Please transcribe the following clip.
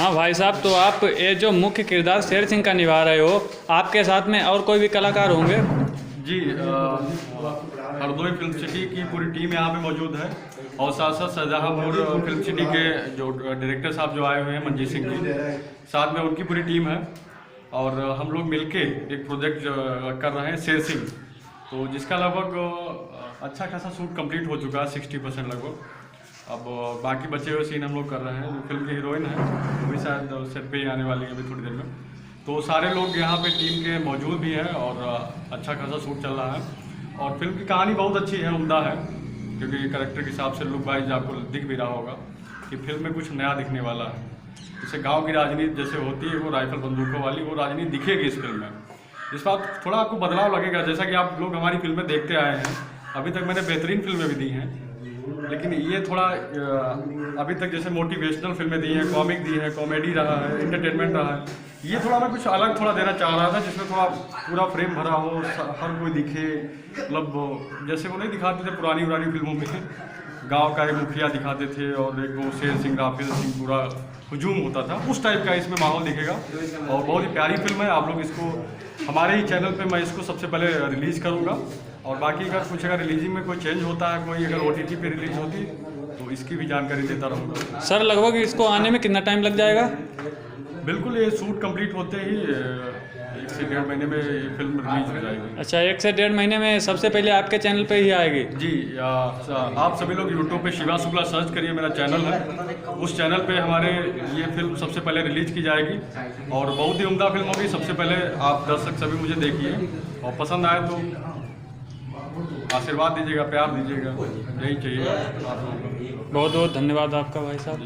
हाँ भाई साहब, तो आप ये जो मुख्य किरदार शेर सिंह का निभा रहे हो, आपके साथ में और कोई भी कलाकार होंगे? जी, हरदोई फिल्म सिटी की पूरी टीम यहाँ पे मौजूद है और साथ साथ शाहजहाँपुर फिल्म सिटी के जो डायरेक्टर साहब जो आए हुए हैं मंजीत सिंह जी, साथ में उनकी पूरी टीम है और हम लोग मिलके एक प्रोजेक्ट कर रहे हैं शेर सिंह, तो जिसका लगभग अच्छा खासा शूट कंप्लीट हो चुका है 60% लगभग। अब बाकी बचे हुए सीन हम लोग कर रहे हैं। जो फिल्म की हीरोइन है वो भी शायद सेट पे ही आने वाली है अभी थोड़ी देर में। तो सारे लोग यहाँ पे टीम के मौजूद भी हैं और अच्छा खासा शूट चल रहा है और फिल्म की कहानी बहुत अच्छी है, उम्दा है, क्योंकि कैरेक्टर के हिसाब से लुक वाइज आपको दिख भी रहा होगा कि फिल्म में कुछ नया दिखने वाला है। जैसे गाँव की राजनीति जैसे होती है वो राइफल बंदूकों वाली, वो राजनीति दिखेगी इस फिल्म में। इस बात थोड़ा आपको बदलाव लगेगा, जैसा कि आप लोग हमारी फिल्में देखते आए हैं। अभी तक मैंने बेहतरीन फिल्में भी दी हैं, लेकिन ये थोड़ा अभी तक जैसे मोटिवेशनल फिल्में दी हैं, कॉमिक दी है, कॉमेडी रहा है, एंटरटेनमेंट रहा है। ये थोड़ा मैं कुछ अलग थोड़ा देना चाह रहा था, जिसमें थोड़ा पूरा फ्रेम भरा हो, हर कोई दिखे। मतलब जैसे वो नहीं दिखाते थे पुरानी फिल्मों में, गांव का एक मुखिया दिखाते थे और एक वो शेर सिंह राफेल सिंह पूरा हुजूम होता था, उस टाइप का इसमें माहौल दिखेगा और बहुत ही प्यारी फिल्म है। आप लोग इसको हमारे ही चैनल पे मैं इसको सबसे पहले रिलीज़ करूँगा और बाकी अगर कुछ अगर रिलीजिंग में कोई चेंज होता है, कोई अगर OTT पे रिलीज होती तो इसकी भी जानकारी देता रहूँगा। सर, लगभग इसको आने में कितना टाइम लग जाएगा? बिल्कुल, ये शूट कंप्लीट होते ही 1 से 1.5 महीने में ये फिल्म रिलीज हो जाएगी। अच्छा, 1 से 1.5 महीने में सबसे पहले आपके चैनल पे ही आएगी? जी, आप सभी लोग यूट्यूब पे शिवा शुक्ला सर्च करिए, मेरा चैनल है, उस चैनल पे हमारे ये फिल्म सबसे पहले रिलीज की जाएगी और बहुत ही उम्दा फिल्म होगी। सबसे पहले आप दर्शक सभी मुझे देखिए और पसंद आए तो आशीर्वाद दीजिएगा, प्यार दीजिएगा, यही चाहिए आप लोगों को। बहुत बहुत धन्यवाद आपका भाई साहब।